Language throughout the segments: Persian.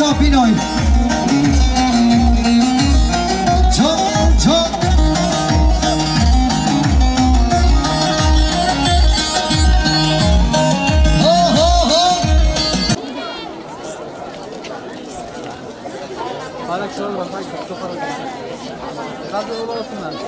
یا بینای جان جان حالا چرا واسه تو خراب قبل اون واسه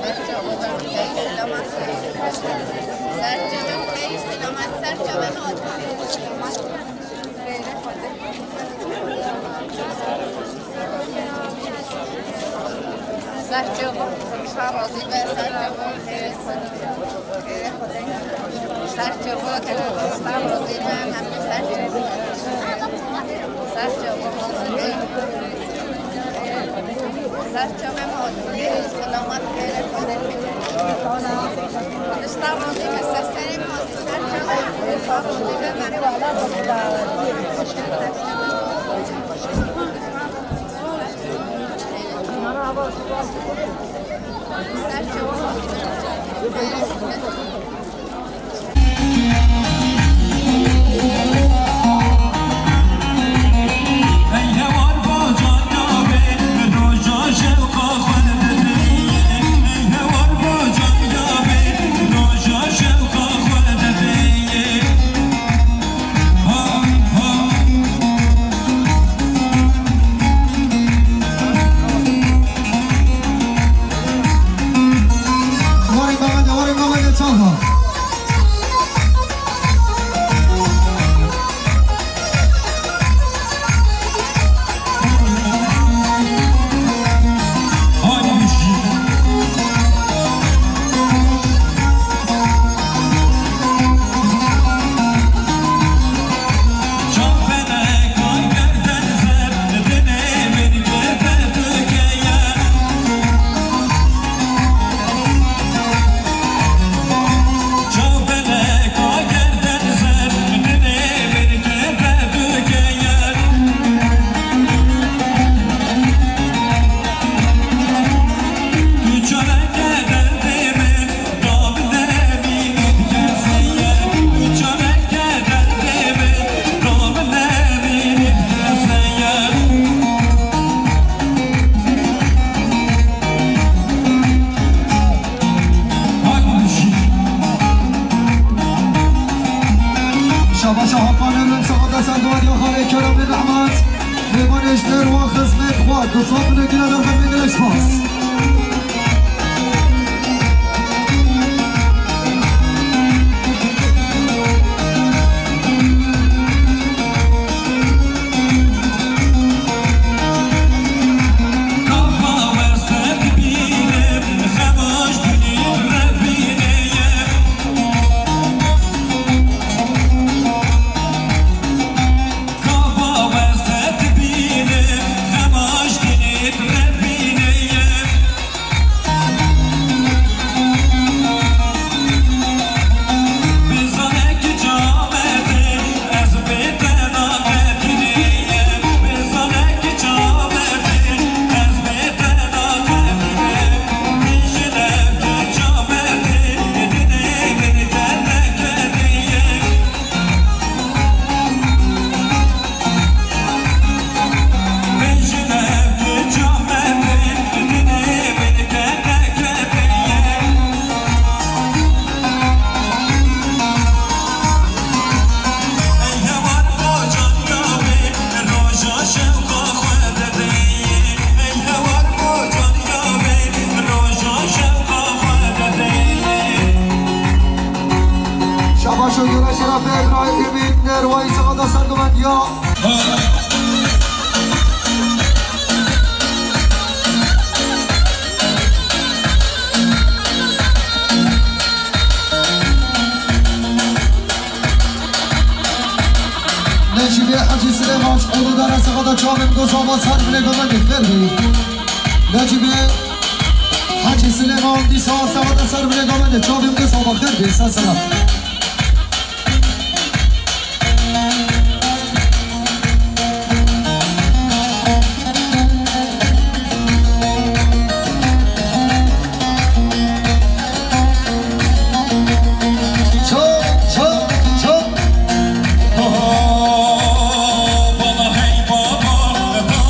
Bana hey baba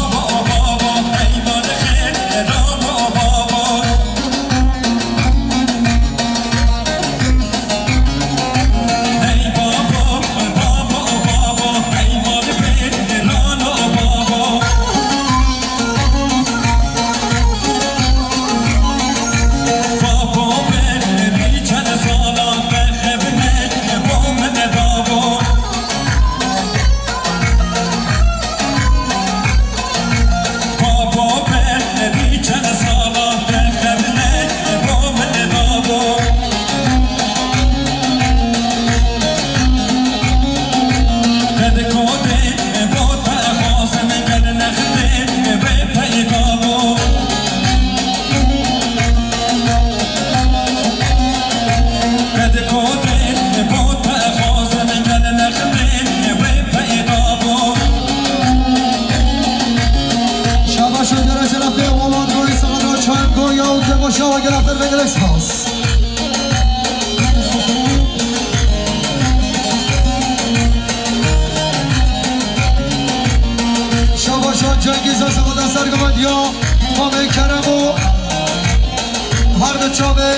بگلش خاص شباشان جنگیز از خود سرگمد یا مامه کرم و هر دو چابه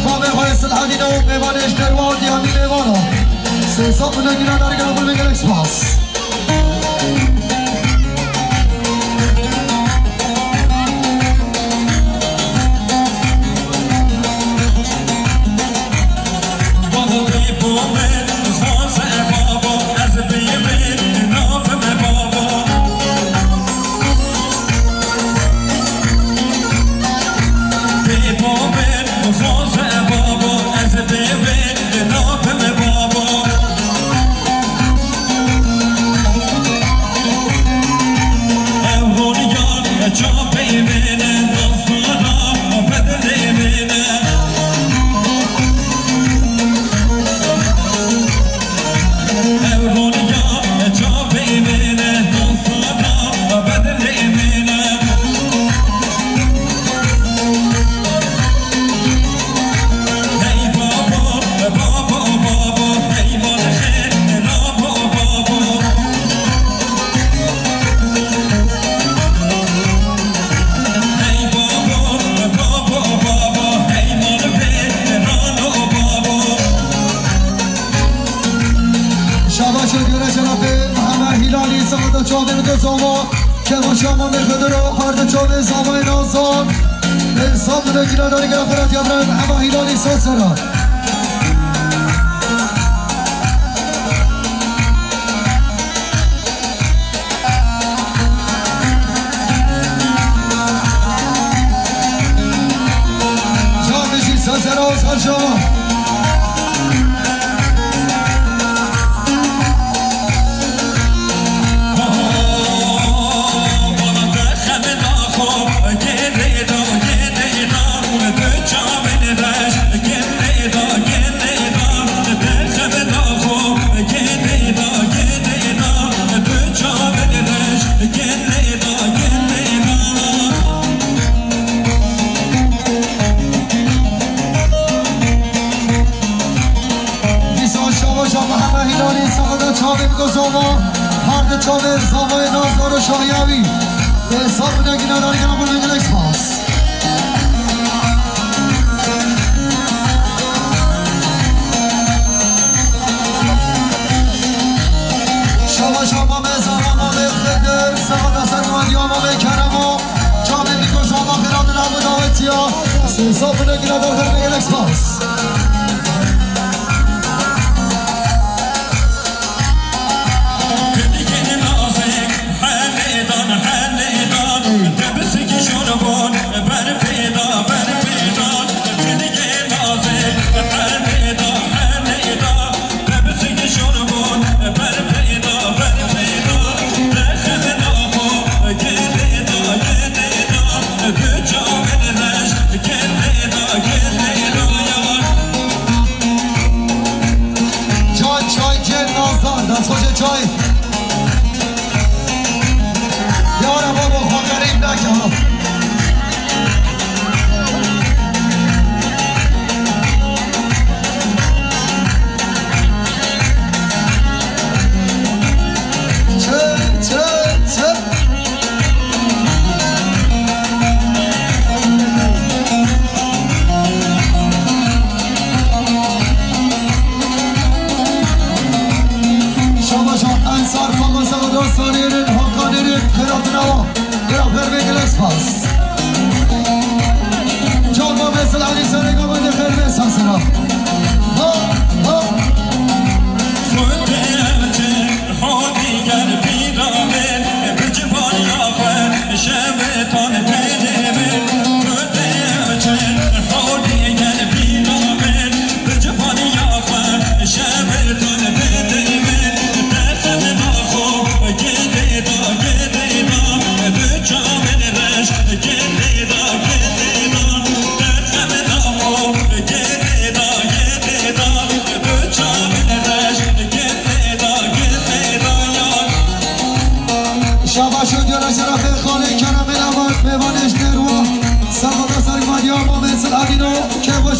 مامه های سلحانین و میوانش در وادی همی میوانا سیصاف نگینا در گرم بگلش خاص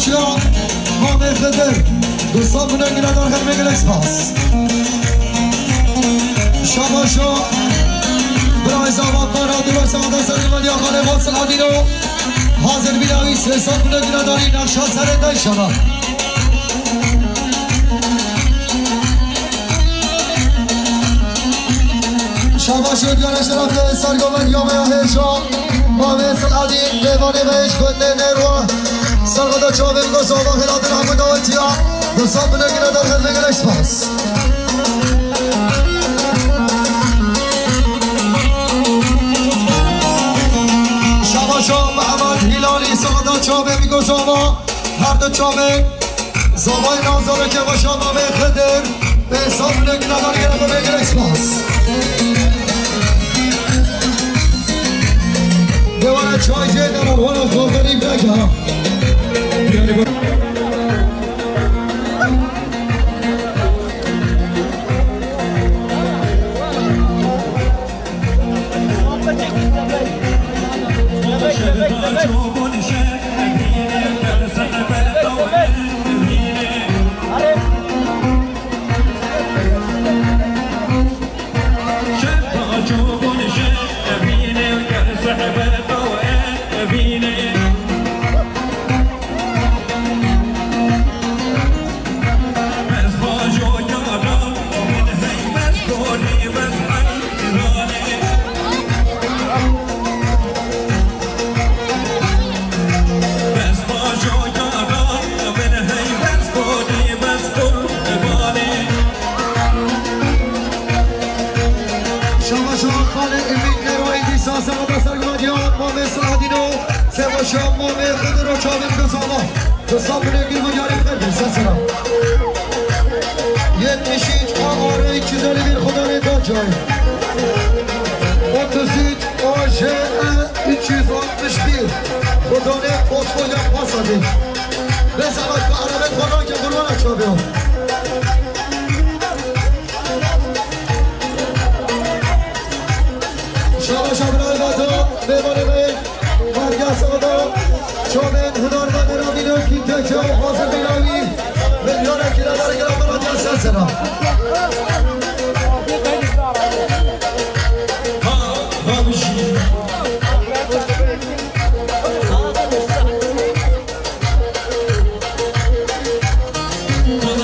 چیا ما میخدر دوستان بونه گیره دار خیلی میگل اکسپاس شباشو برای زمان پارا دلوک سمانده سرگمانی آخانه خود سلادینو حاضر بیداوی سلسان بونه گیره داری نقشا سرنده شما شباشو دیانش طرف سرگمانی آمه هشا مامه سلادین دیوانه بهش کنده نروه سرگدا چاوه بگو آبا خیلات رحمه داوتیا دوستان بونه گیره دار خیلی میگل اکسپاس محمد هیلالی سادا چاوه میگو زاما هر دو چاوه زامای نازاره که با شما بخدر به حساب نگی ندار گرفت و بگیر اکسپاس دوانه چای جه دارم وانا خوردنیم بگم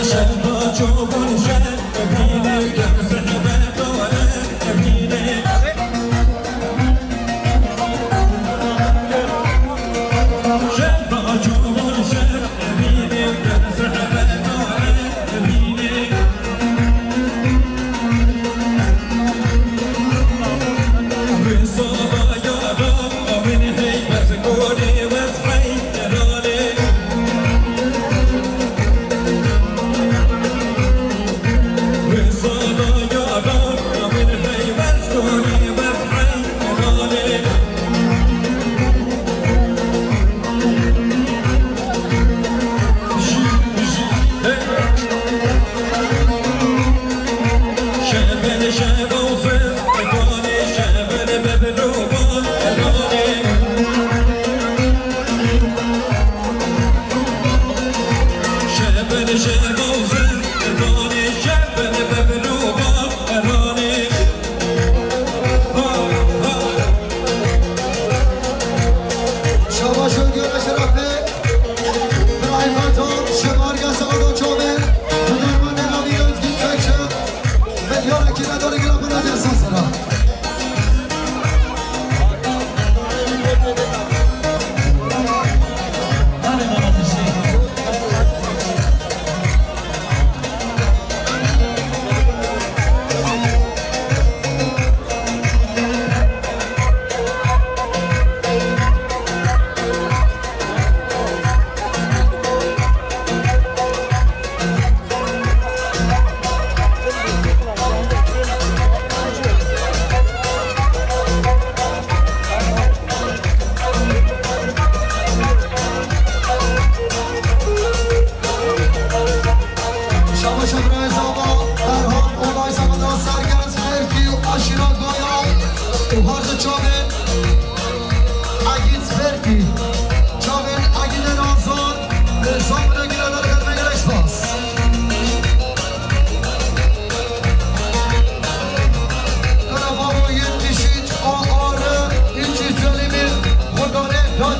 Shut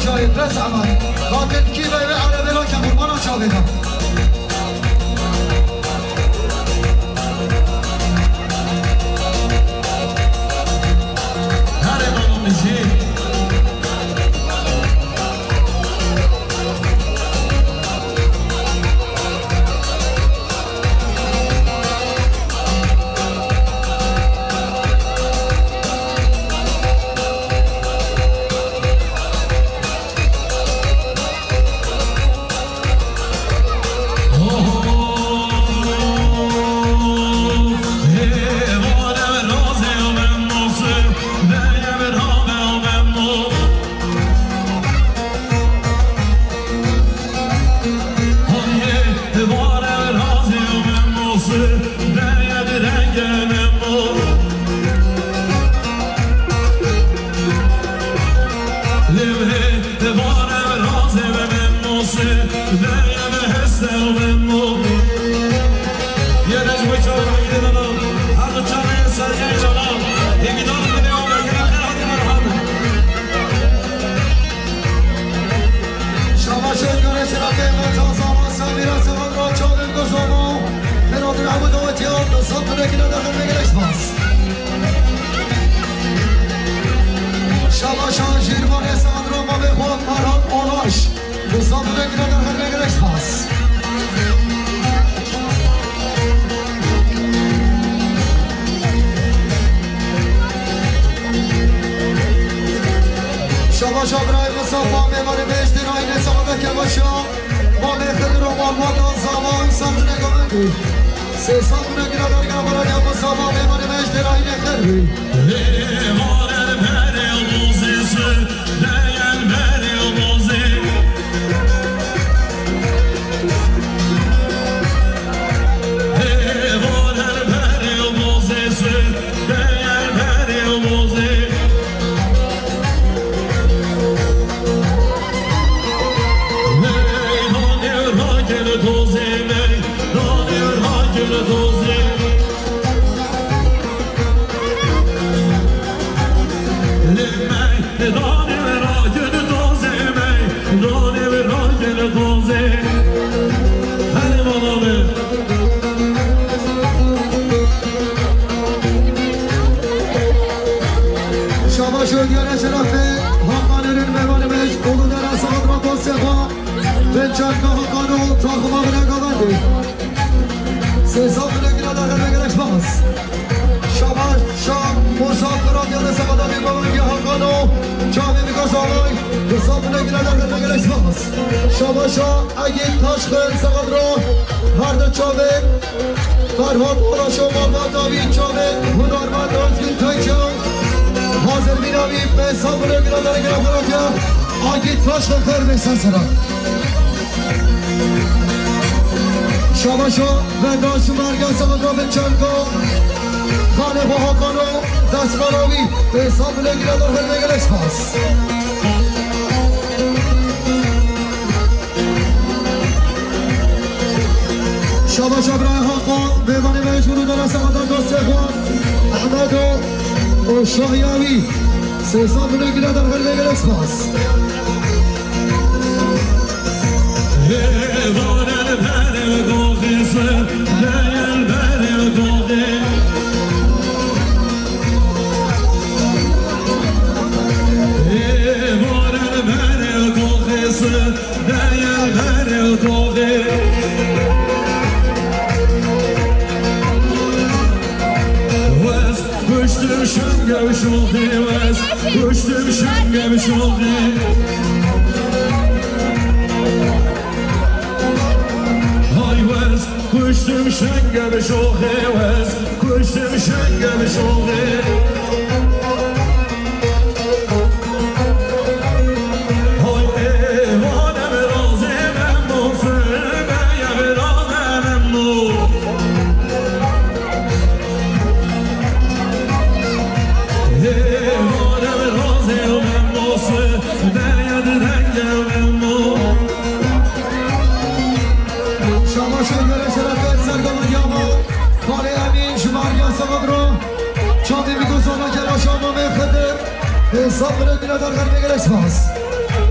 جای بس عمل لكن كي بيبي عربي لو كان قربانا شابيها هاري مانو مجي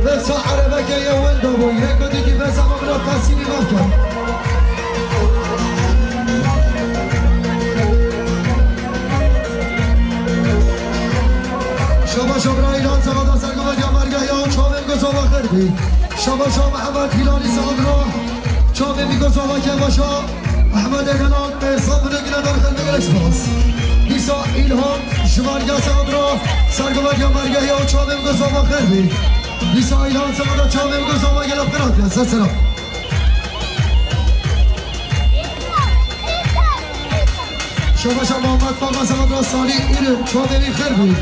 بس عربك يا ولد ابوي هيك ديكي بس عم بلا تاسيني مكان شبا شبرا ایران سوادا سرگوت یا مرگه یا چاوه گزاوا خردی شبا شا محمد هیلالی سادرا چاوه میگزاوا که باشا احمد هلال به حساب نگیره در خلق اکسپاس دیسا ایلهام شمارگه سادرا سرگوت یا مرگه یا چاوه گزاوا خردی دیسا ایلهام سوادا چاوه گزاوا گلب خراب یا سلام شبا شا محمد فاقا سادرا سالی ایره چاوه بی خردی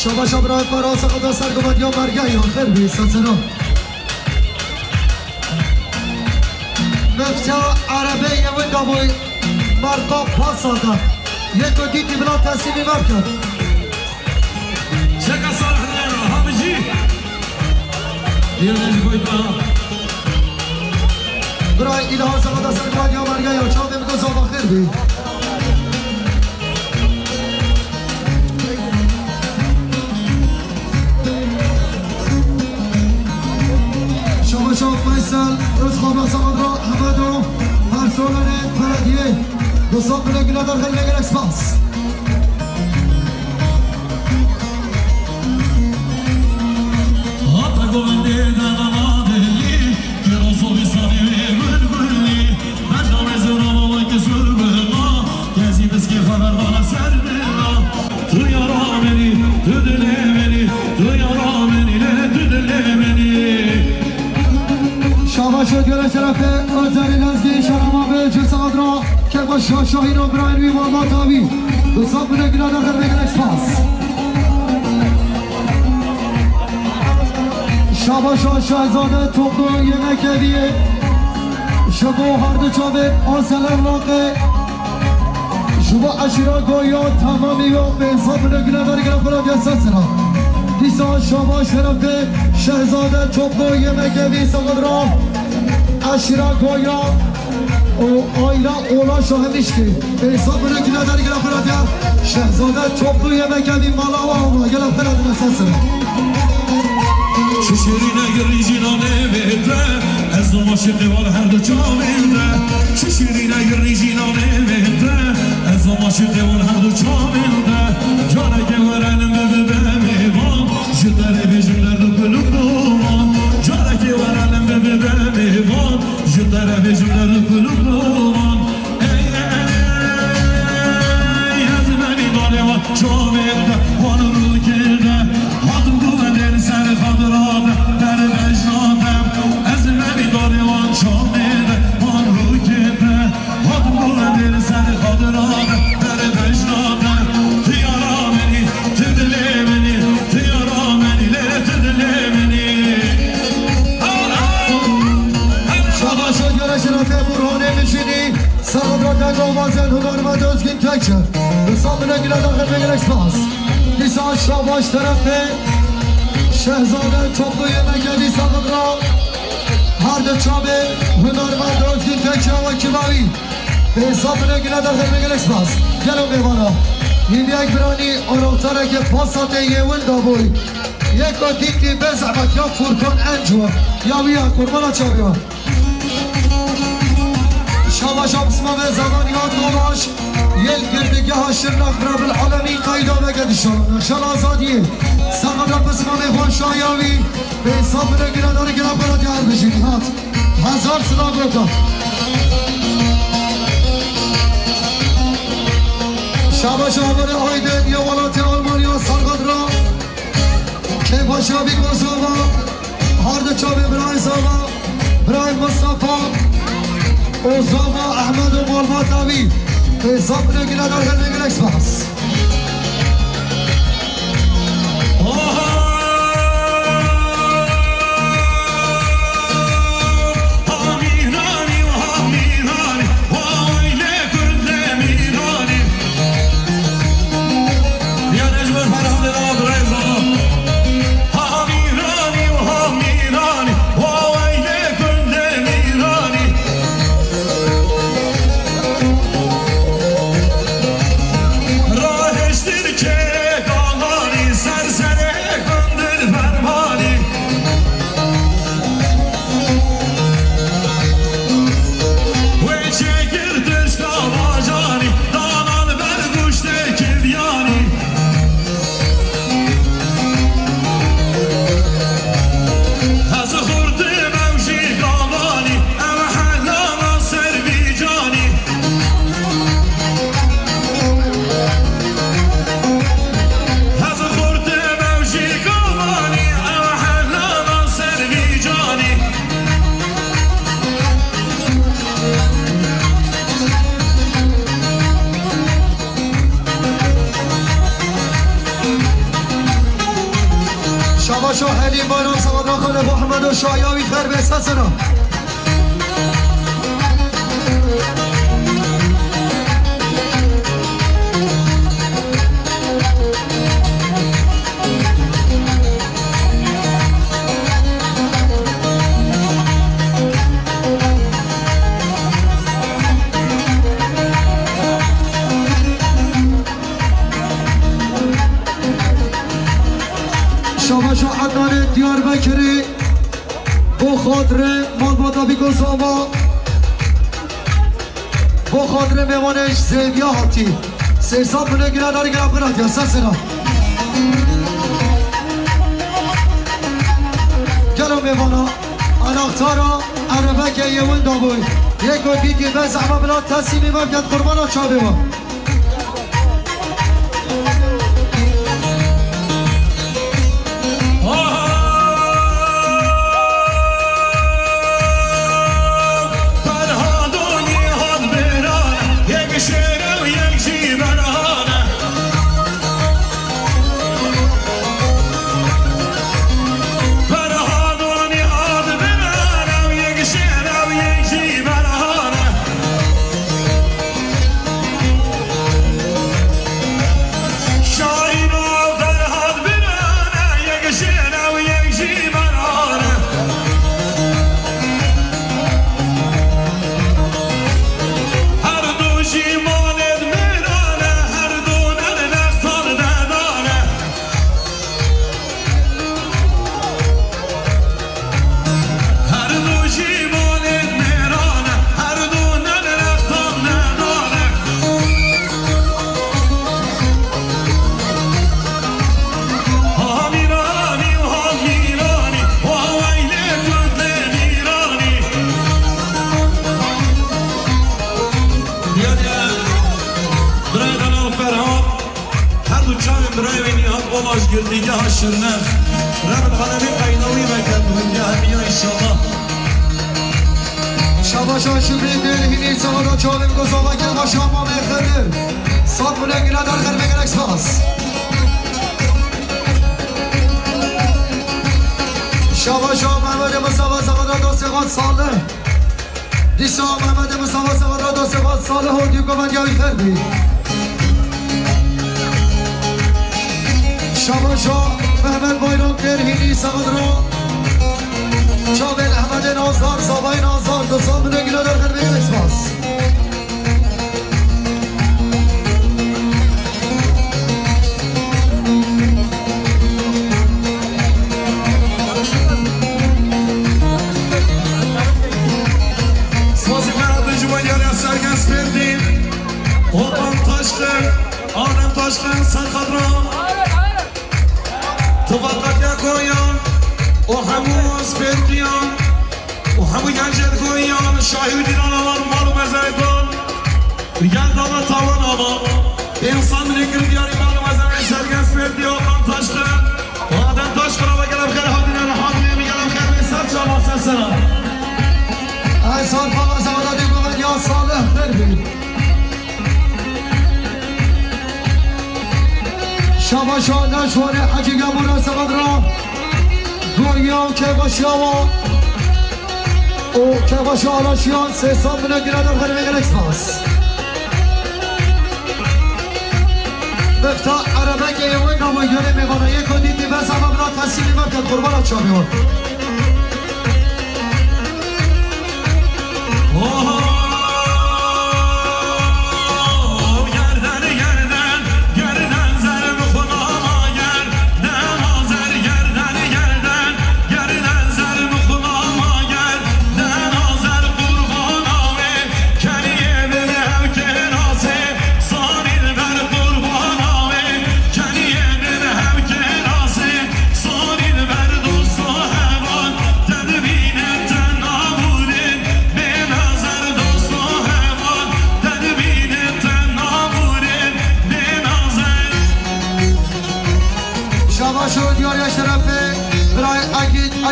شبا شبرای پراس خدا سرگوت یا مرگه یا خیر بی سلام مفتا عربه یه دابوی مرقا پاسادا یک و دیتی بلا تصیبی مرکد چکا صالح دیرا همجی دیرنش بایتا برای ایلها خدا سرگوت یا مرگه یا چاوه میگو زاوا خیر بی شما فیصل روز خواب سماد را حمد و پرسولان فردیه دو صاحب نگیره در خیلی نگر اکسپاس حتی گونده دنما دلی که روزو بیسانی بلبلی مجام زنام و که سر بلا کسی بس که خبر دانه سر بلا تو یارا منی تو دل منی تو یارا منی تو دل منی شما شد گره شرف آزاری نزدی شرما به جساد را که با شاهین و براین وی ماما تاوی دو صاحب نگیره در خیلی نگر اکسپاس شما شاهزاده توقع یه مکبیه شما هرد چاوه آسل اغلاقه شما اشیرا گویا تمامی و به حساب نگیره در گره برای سلسله دیسا شما شرف شهزاده توقع یه مکبی سقد را اشیرا گویا و آیلا اولا شاهمیش که به حساب نگیره در گره برای شهزاده توقع یه مکبی مالا و آما گره برای سلسله شیرینه گری جینانه بهده از دو ماشقی وال هر دو چاویده شیرینه گری جینانه بهده از دو ماشقی وال هر دو چاویده جانه که ورنم بده میوان جدره بیشم در دو کلوب دوان جانه که ورنم بده میوان جدره بیشم در دو کلوب دوان ای از منی دانه و چاویده وانو رو کرده حاتم گوهده سر خاطراته در وجدانم از منی داریوان چامیده من رو کده حاتم گوهده سر خاطراته در وجدانم تو یارا منی تو دل منی تو یارا منی تو دل منی شما شد گره شرف برهانه میشینی سقد را دنگ آوازن هنرمند ازگین تک شد حساب نگیره در خیلی نگر اکسپاس دیسا شباش طرفه شهزاده توقعی مگدی سقد را هر دو چابه هنرمند ازگین تک شد و کباوی به حساب نگیره در خیلی نگر اکسپاس گلو بیوانا این یک برانی آراغتره که پاساته یه ولدا بوی یک و دیتی بزعبت یا فرکان انجوه یا بیا کرمالا چابه شما بسمه به زمان یاد نباش یک گردگه ها شرناخ رب العالمین قایدا بگدشان نشان آزادیه سقم رب بسمه به خوان شایاوی به حساب نگیره داره گرم برای هر بشینی هات هزار صدا گوتا شما شامل آیدن یا ولات آلمانیا سرگاد را که باشا بی گوزاوا هارد چابه برای زاوا برای مصطفى اوزاما احمد و مالماتاوی به حساب نگیره در خیلی نگر اکسپاس را شاباشو حلیم بایرام سوادرا کنه محمد و شایاوی خیر به سسنا شاباشو عدنان دیار بکری با خاطر مالبادابی گزاما با خاطر میوانش زیبیا حاتی سیسان بونه گیره داری گرم کنند یا سسنا گلو میوانا اناختارا عربه که یون دابوی یک و بیگی به زحمه بلا تصیمی مبگد قربانا چابی ما گردیگه ها شرنخ رب العالمین قیناوی بکن دنیا همیا انشاءالله شباشا شبری دلهینی سوالا چاویم گذاوه گل و شما میخدر صاد بونه گیره در خیر بگن اکسپاس شباشا محمد مصطفی سوادرا دو سقاط ساله دیسا محمد مصطفی سوادرا دو سقاط ساله و دیگو من یاوی خردی شاباشا محمد بایرام درهینی سوادرا چاول احمد نازدار زابای نازدار دو سال بونه گیره در خیر بگن اکسپاس آنم تاشقن سرخدران تو وقت یکویان و هموز بردیان و همو گنجد گویان شاهی دیران آمان مالو مزایدان یل داما تاوان آما به انسان نگر بیاری مالو مزاید سرگس بردی آقام تاشقن و آدم تاشقن و گلم خیر حادینان حادینه میگلم خیر به سر چاما سسنا ای سال فاقا زوادا دیگو من یا صالح بردی شاباشا نشوانه حجیگه مناسبت را گوریان که باشیاوا او که باشی آلاشیان سه سال بینه گیره در خیلی میگن اکسپاس بفتا عربه که یوی ناموی گره میگانه یک و دیدی بس همه بنا تصیلی مکد قربان ها چابی ها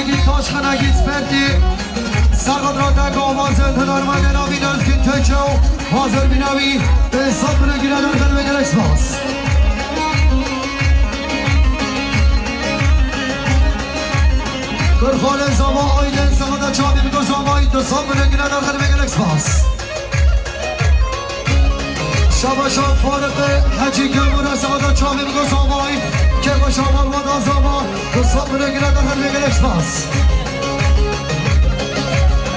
اگه تاشخن اگه سپرتی سرقد را دک آواز هنرمند ناوی نزگین تچو حاضر بیناوی به حساب بنگیره در خیلی بگر اکسپاس خالد زاما آیدن سمت چابی میگو زامایی دو سام نگیره در خیلی بگل اکسپاس شباشان فارق حجی گمونه سمت چابی میگو زامایی که با شامال مادا زاما دو سام نگیره در خیلی بگل اکسپاس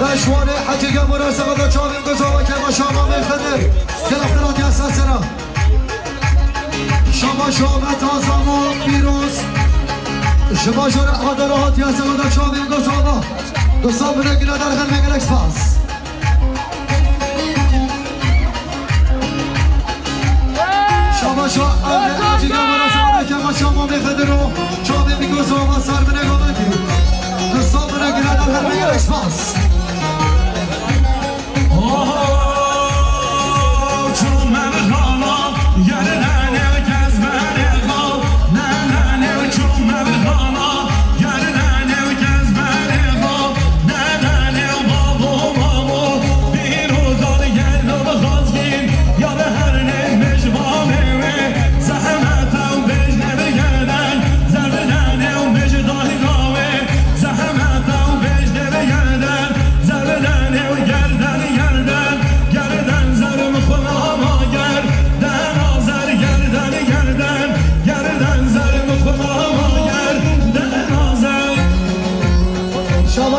نشوانه حجی گمونه سمت چابی میگو زاما که با شامال میخدر که اختلاتی هستن سرا شباشان متا زاما بیروز شباشان عدراتی هستن در چابی میگو زاما دو سام نگیره در خیلی بگل اکسپاس شباشا حجی گمونه سمت که با شامال میخدر رو چابی میگو زاما سر بنگاه مدی دو سام نگیره در خیلی بگل اکسپاس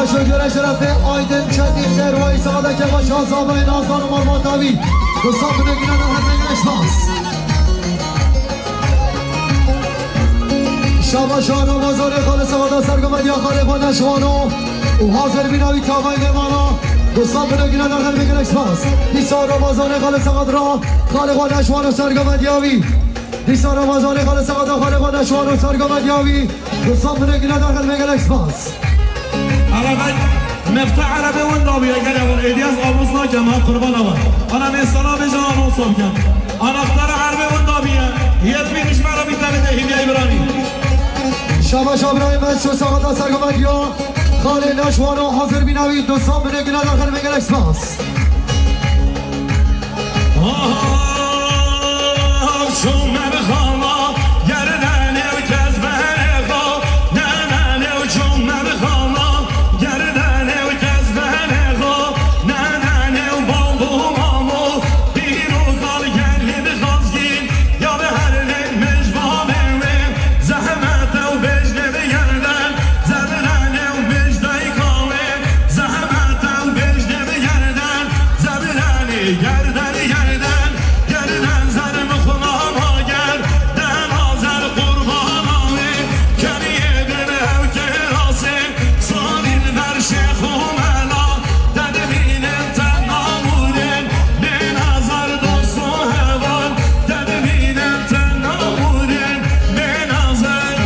شکر شرف آیدن چندین دروایی ساده که با شازابه نازدان و مرماتاوی دو سام نگیره در هر نگیره اکسپاس شباشان و بازار خال سواده سرگمدی خاله با نشوانو و حاضر بیناوی تاوای بمانا دو سام نگیره در هر نگیره اکسپاس دیسار و بازار خال سواد را خاله با نشوانو سرگمدی آوی دیسار و بازار خال سواده خاله با نشوانو سرگمدی آوی دو سام نگیره در هر نگیره اکسپاس عربي مفتاح عربي والنبي قال ابو الياس ابو صاكم قربان الله انا من السلام جان وصبكم انا اختار عربي والنبي يدبي مش عربي ثاني هديه ابراهيم شاباش ابراهيم بس شو ساعات سرگمدیا خالد نشوانو حاضر بیناوی دو سام نگیره در خیلی بگل اکسپاس شو مبخانا گردن کز بهرقا نه نه چون مبخانا گردن کز بهرقا نه نه بابو مامو بیرو کار گلی بخواسگین یا به هر نمش بابه زحمت و بجنه بگردن زبرن و بجدای کامه زحمت و بجنه بگردن زبرن گردن گردن زرم خونام ها گردن آزر قربان آمه کمیه دنه و کراسه سانین بر شیخ و ملا دده بینن تن نامورن به نظر دوست و هوان دده بینن تن نامورن به نظر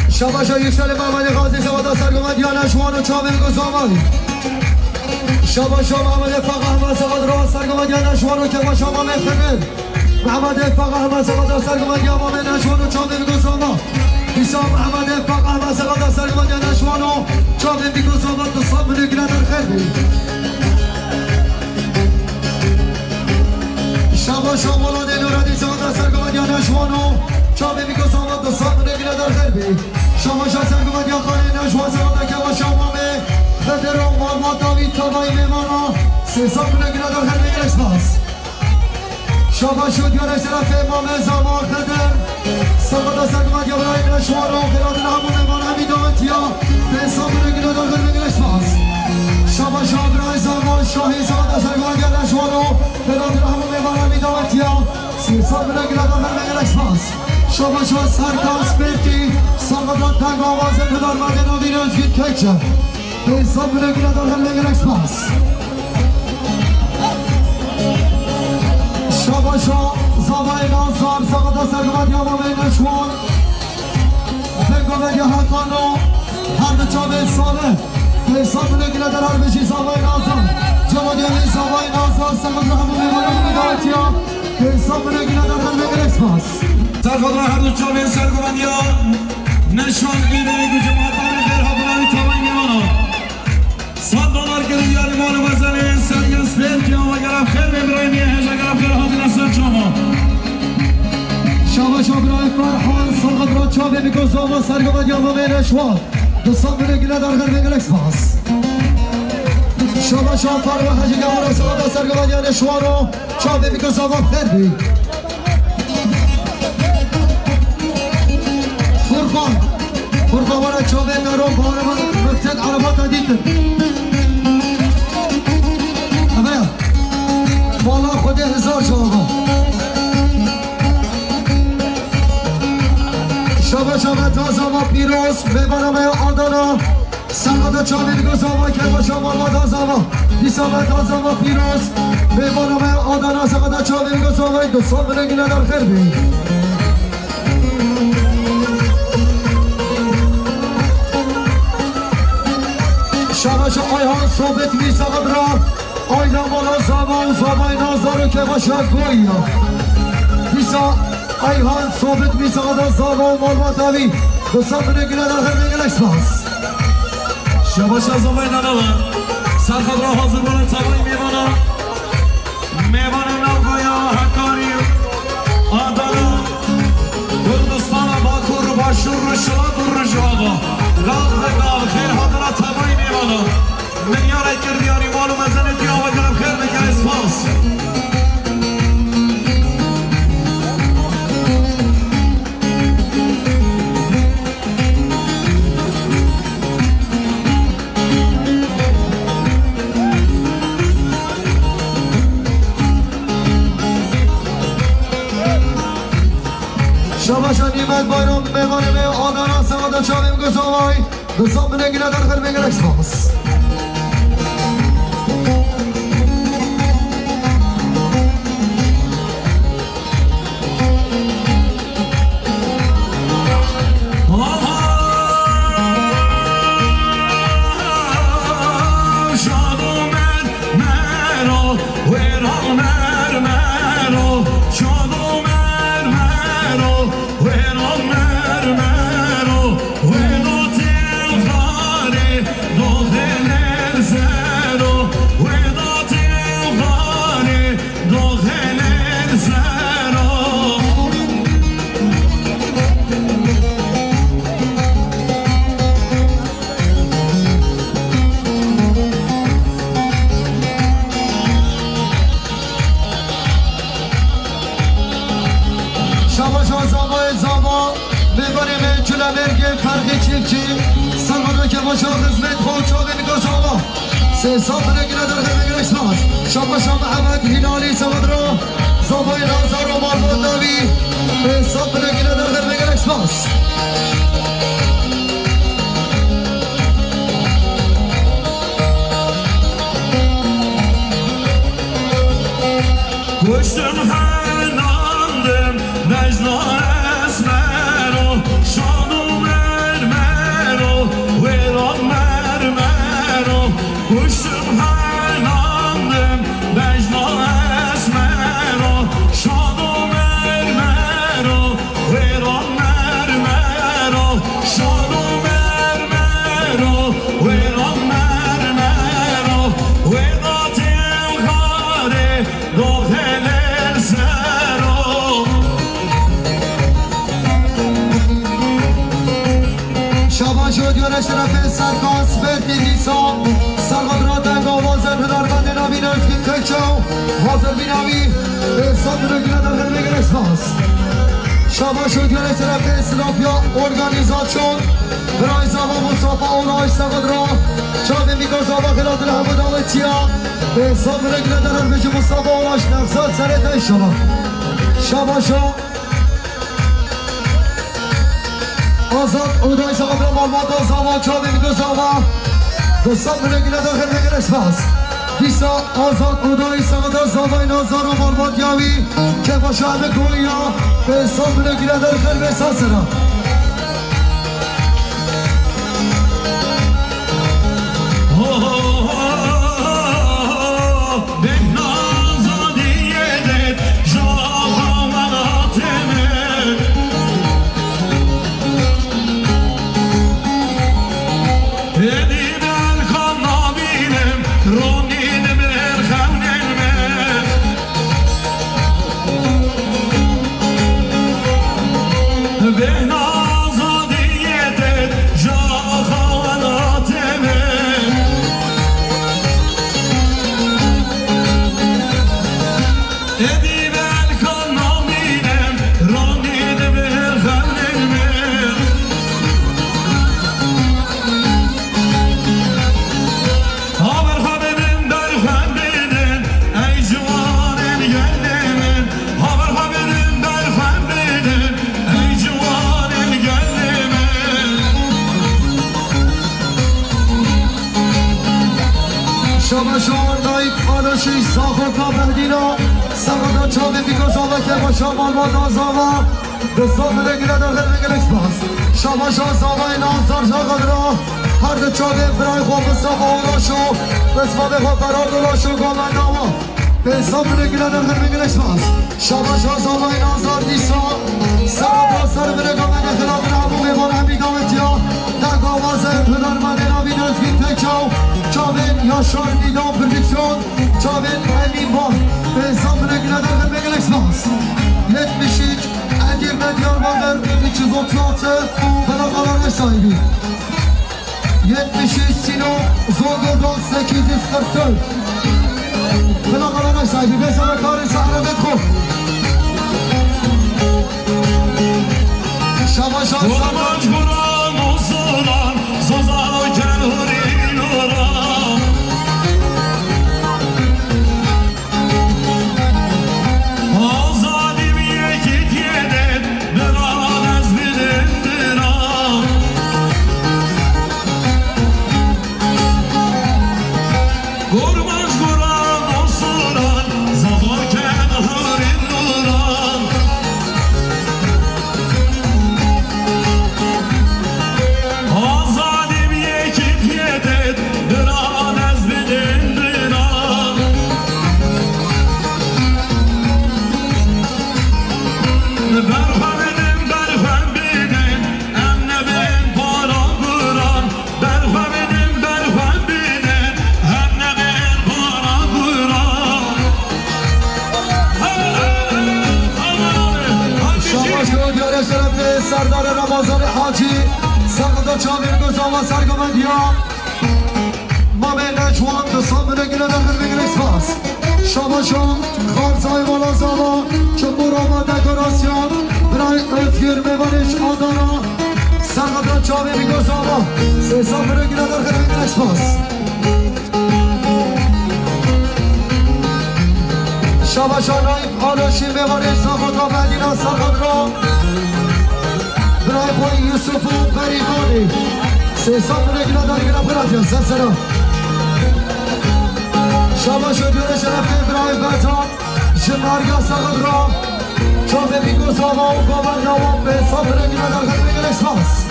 شباشا یکسال محمد غازی سوادا سرگمدیا نشوانو چابی میگو زامایی شباشا محمد فقه احمد سواد را سرگمدیا نشوانو که با شما میخنن محمد فقه احمد سواد سرگمدیا ما نشوانو چابی میگو زاما بیسا محمد فقه احمد سواد سرگمدیا نشوانو چابی میگو زاما دو سام نگیره در خیلی شباشا مولاد نوردی سواد سرگمدیا نشوانو چابی میگو زاما دو سام نگیره در خیلی شباشا سرگمدیا خالی نشوان سواد که با شما خدر و مرماتاوی تاوای میمانا سه سام نگیره در خیلی بگل اکسپاس شباشو دیاره شرف امام زمان خدر سواد سرگمدیا برای نشوان و خیرات نمون میمان همی دامتیا به سام نگیره در خیلی بگل اکسپاس شباشا برای زمان شاهی سواد سرگمدیا نشوان و خیرات نمون میمان همی دامتیا سه سام نگیره در خیلی بگل اکسپاس شباشا سرکاس بیتی سرگمدان تنگ آوازه پدر مردن و دین ازگید کچه به سام نگیره در خیلی بگل اکسپاس شباشا زبای نازار سقط سرگمدیا با بین نشوان بگوه حقانو هر دو چابه ساله به سام نگیره در هر بشی زبای نازار جوادی همین زبای نازار سقط همون میمانه میدارتیا به سام نگیره در هر بگل اکسپاس سرخود را هر دو چابه سرگمدیا نشوان اینه میگو جماعتان درها برای تاوی میمانا $100 که دیاری مال بزنه سرگن سپیل که آمه گرم خیلی ابراهیمیه هجا گرم خیلی حاضر اصلا شما شباشا برای فرحان سرقت را چابه میگذام و سرگوه دیامه مینشوان دوستان بنگیله در غرب انگلکس باز شما شما فرما حجی گوارا سرقت سرگوه دیانشوان رو چابه میگذام و خربی فرقان وارا چابه نرون بارمان مکتد عربات دیدن اما بالا خود 1000 شما شما تازه و پیروز به برنامه آدانا سرقت چابه میگذام که با شما و تازه و دیسامه تازه و پیروز به برنامه آدانا سرقت چابه میگذام دوستان بنگیله در خربی شباش آیان صحبت می سقد را آینا بالا زبا و زبای نازارو که باشد گویا بیسا آیان صحبت می سقد زبا و مالماتوی دوستان بنگیله در خرب انگلکس باز شباش از زبای ننوان سرخد را حاضر بانه تبایی میبانا میبانه نوگویا حکاری آدانا کردستان باکور باشور شلاد و رجوابا گاف بگاف خیر حاضر تبایی میبانا من یاره کردیاری مالو مزنتی آوه جنب خیر بگه اسپاس شباش نیمت بایرم بمانه به آدانا سقاط چابه میگذام دوستان بنگیله در خرب انگلکس باز سال بنگیله در خیلی انگلکس باز شما محمد هلالی سمد رو زبای نازار و مالباد ناوی سال بنگیله در خیلی انگلکس باز کشتم هرناندم نجنان اسمرو شانو مرمرو ویران مرمرو کشتم هرناندم نجنان اسمرو شانو مرمرو ویران مرمرو شانو مرمرو ویران مرمرو ویراتیم خاره داخل الزرو شما شد یونش طرف سرکاس برتی نیسا سرقاد را دنگ آوازن پدربند نامی نفکین تکچو حاضر بی نامی احسان بنگیله در خیلی انگلکس باز شما شد یونش طرف اسلافیا ارگانیزاسیون برای زبا مصافه اوناش سرقاد را چابه میگذام خلات الحمد آلتیا احسان بنگیله در حرمش مصافه اوناش نفسات سرطه شما شد آزاد اودای سقاط را مالمات زمان چابه میگذام دوستان بنگیله در خیلی انگلکس باز دیسا آزاد اودای سقاط زمان نازار و مالمات یاوی که با شهر گویا به حساب بنگیله در خیلی احساس را شما زاوای نازار جاگد را هر دو چاگه برای خواب صفا اولاشو بسما به خواب قرار دولاشو گامن ناما به حساب بنگیره در خیر بگیرش باز شما زاوای نازار دیسا سر سر بره گامن خلاف نامو ببار همی دامتیا در گاواز پدر من ناوی نزگین تکاو چاوین یا شار دیدام پردیکشون چاوین همین بار به حساب بنگیره در خیر بگیرش باز 70 Edirne Diyarbakır 336 plakaların sahibi 73 Sinop Zonguldak 844 plakaların sahibi Besabekar'ın Sahramet Kuf Şamaşan Sarmaç Kur'an olsulan Zozan Kelhurin Uran سردار رمضان حاجی سرقدا چاویر گزاوا سرگمندیا ما به نجوان دو سامنه گیره در خیر بگیر اسپاس شما خارزای والا زاوا چون آمد دکوراسیون برای ازگیر میوانش آدانا سرقدا چاویر گزاوا سه سامنه گیره در خیر بگیر اسپاس شما نایف آلوشی میوانش زاخدا مدینا سرقد را برای پای یوسف و پریگانی سه سامنه گیره در گیره براتیان سرسرا شما شدیون شرفت برای بطا جمارگا سقد را چابه بیگو زاما و گوبر نوام به سامنه گیره در خیر بگیر اسپاس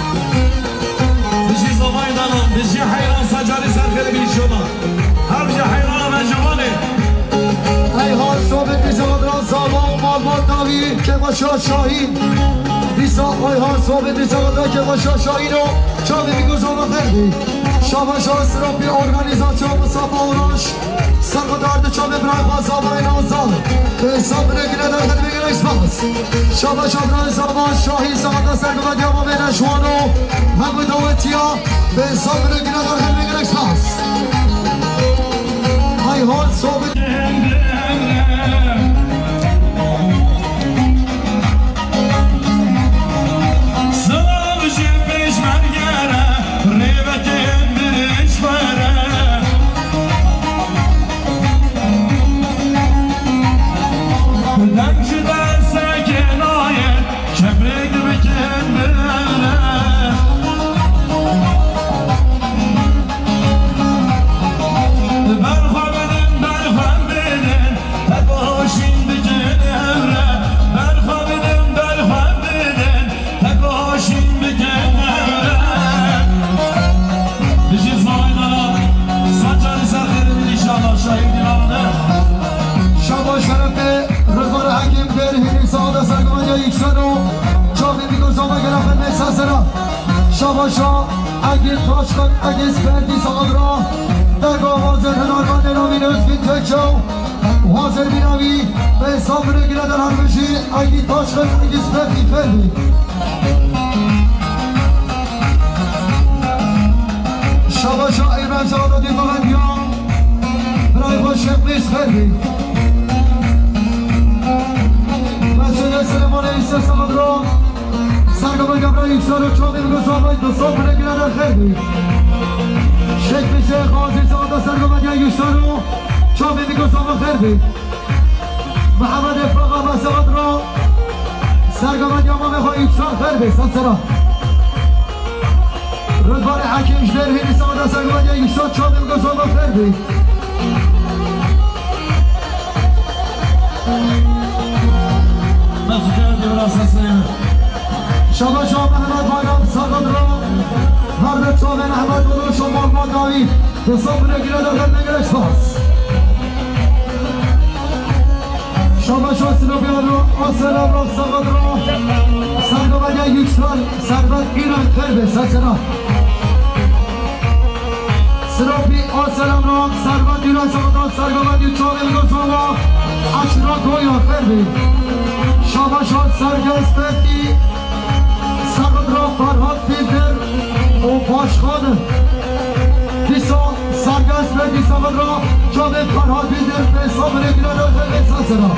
بشی زمای دانم بشی حیران سجاری سرخیر بی شما هر بشی حیران و جوانه ای حال صحبت بیزاد را زاما و مالبات ناوی که باشا شاهین بیسا ای حال صحبت بیزاد را که باشا شاهین رو چابه بیگو زاما خیلی شما سراپی ارگانیزاسیون مصافه اوراش سرقدارد چابه برای بازاوای نازان به حساب نگیره در خیلی بگیر اسپاس شما برای زمان شاهی زاده سرگوه دیاما به نشوانو همه دوتیا به حساب نگیره در خیلی بگیر اسپاس ای حال صحبت شما اگه تاش کن اگه سپردی ساقد را دگاه حاضر هنرمند نامی نزگین تکشو حاضر بیناوی به حساب نگیره در هر بشی اگه تاش کن اگه سپردی فردی شما ایران سعادتی بغندیان برای با شقلیس فردی یکسان و چاقی بگذارمای دو صبح نگیرن در خیلی شک میشه خواهزی ساعت سرگمت یکسان و چاقی بگذارم خیلی محمد افراق مساعد را سرگمت یامامه خواهی یکسان خیلی سلسلا رضوان حکیم شدر هیلی ساعت سرگمت یکسان چاقی بگذارم خیلی شما شما محمد بایرام سرگاد را مرد چاوین احمد بودو شما ما داوید به صبح نگیره داخل نگرش باز شما شما سنوبیان رو آسلام را سرگاد را سرگاد یک یکسان سرگاد ایران خیلی سلسلا سنوبی آسلام را سرگاد ایران سرگاد یک چاوین گذارا اشرا گویا خیلی شما شما سرگز پتی سرگاد را فرهاد پیدر و باشخانه دیسا سرگز پتی سرگاد را جامعه فرهاد پیدر به حساب نگیران و خیلی سلسلا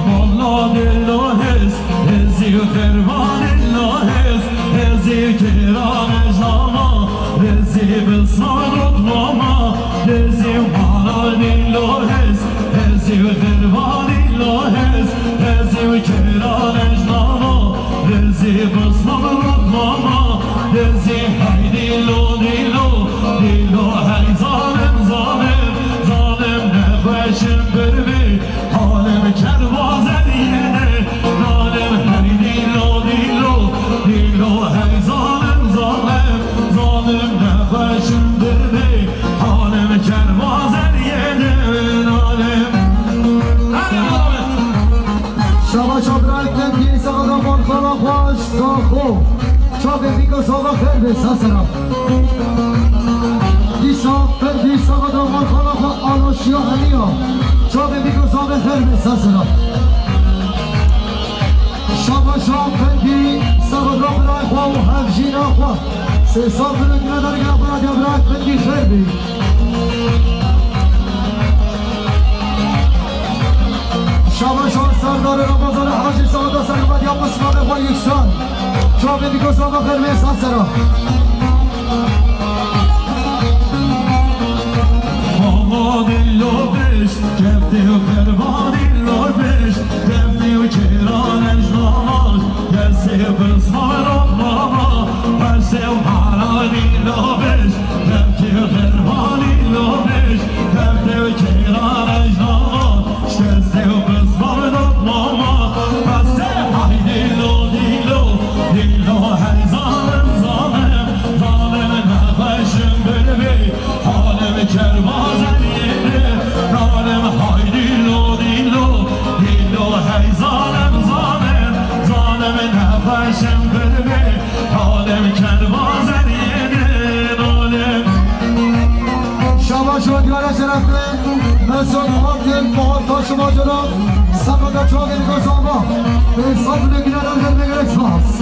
مولا دلو هست هزی و خرمان الله هست هزی کران جاما هزی بسان و ماما هزی مولا دلو هست هزی و خرمان الله هست هزی و کران جاما هزی بسان و ماما هزی های دیلو دیلو دیلو های ظالم ظالم ظالم نباشم برمی حالم کروازن یه نالم های دیلو دیلو دیلو های ظالم ظالم ظالم نباشم برمی حالم کروازن یه نالم شما شبرک نمی سادا منخلا خوش تا خوب چاقی بیگو سادا خیلی سسرم دیسا پردی سادا منخلا خواه آلوشی و حلیا چاقی بیگو سادا خیلی سسرم شما شما پردی سادا برای خواه و حفجین خواه سه سال برای نداره که برای برای پردی خیلی شما شما سردار رمضان حاجی سادا سرگمت یا مسلمان با یکسان چاقی بیگو سادا خیلی سسرم ماما دلو بش کفتی و قربان دلو بش کفتی و کران اجناش کسی بسمان و ماما پسی و حالا دلو بش کفتی و قربان دلو بش کفتی و کران اجناش کسی بسمان و ماما پسی های دلو دلو دلو های ظالم ظالم ظالم نباشم برمی حالم کروازن یه نالم های دیلو دیلو دیلو های ظالم ظالم ظالم نباشم برمی حالم کروازن یه نالم شما شما دیاره شرفته مسئول حاکم محاط شما جناب سرگاد چاقی بیگو سادا به حساب نگیرن در نگرش باز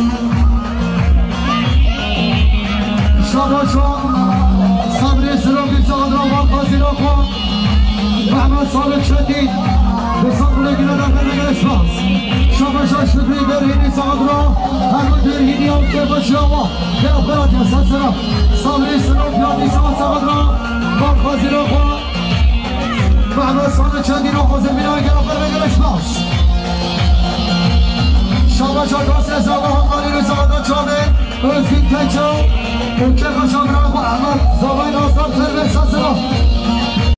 شما شما صبری سراغی ساعت را واقعی را کن محمد صالح شدید به صبر نگیرن در نگرش باز شما شما شکری برهینی ساعت را همون درهینی هم که باشه آما که اخبرات یا سلسلا صبری سراغ پیادی ساعت را واقعی را کن محمد صالح شدید را خوزه بینایی که اخبر نگرش باز شما شما راست حساب همانی رو ساعت را چانه özgün Tenço, Ülke Kaşanlar Ahmet, Zavay Nazlar Terve Sasıra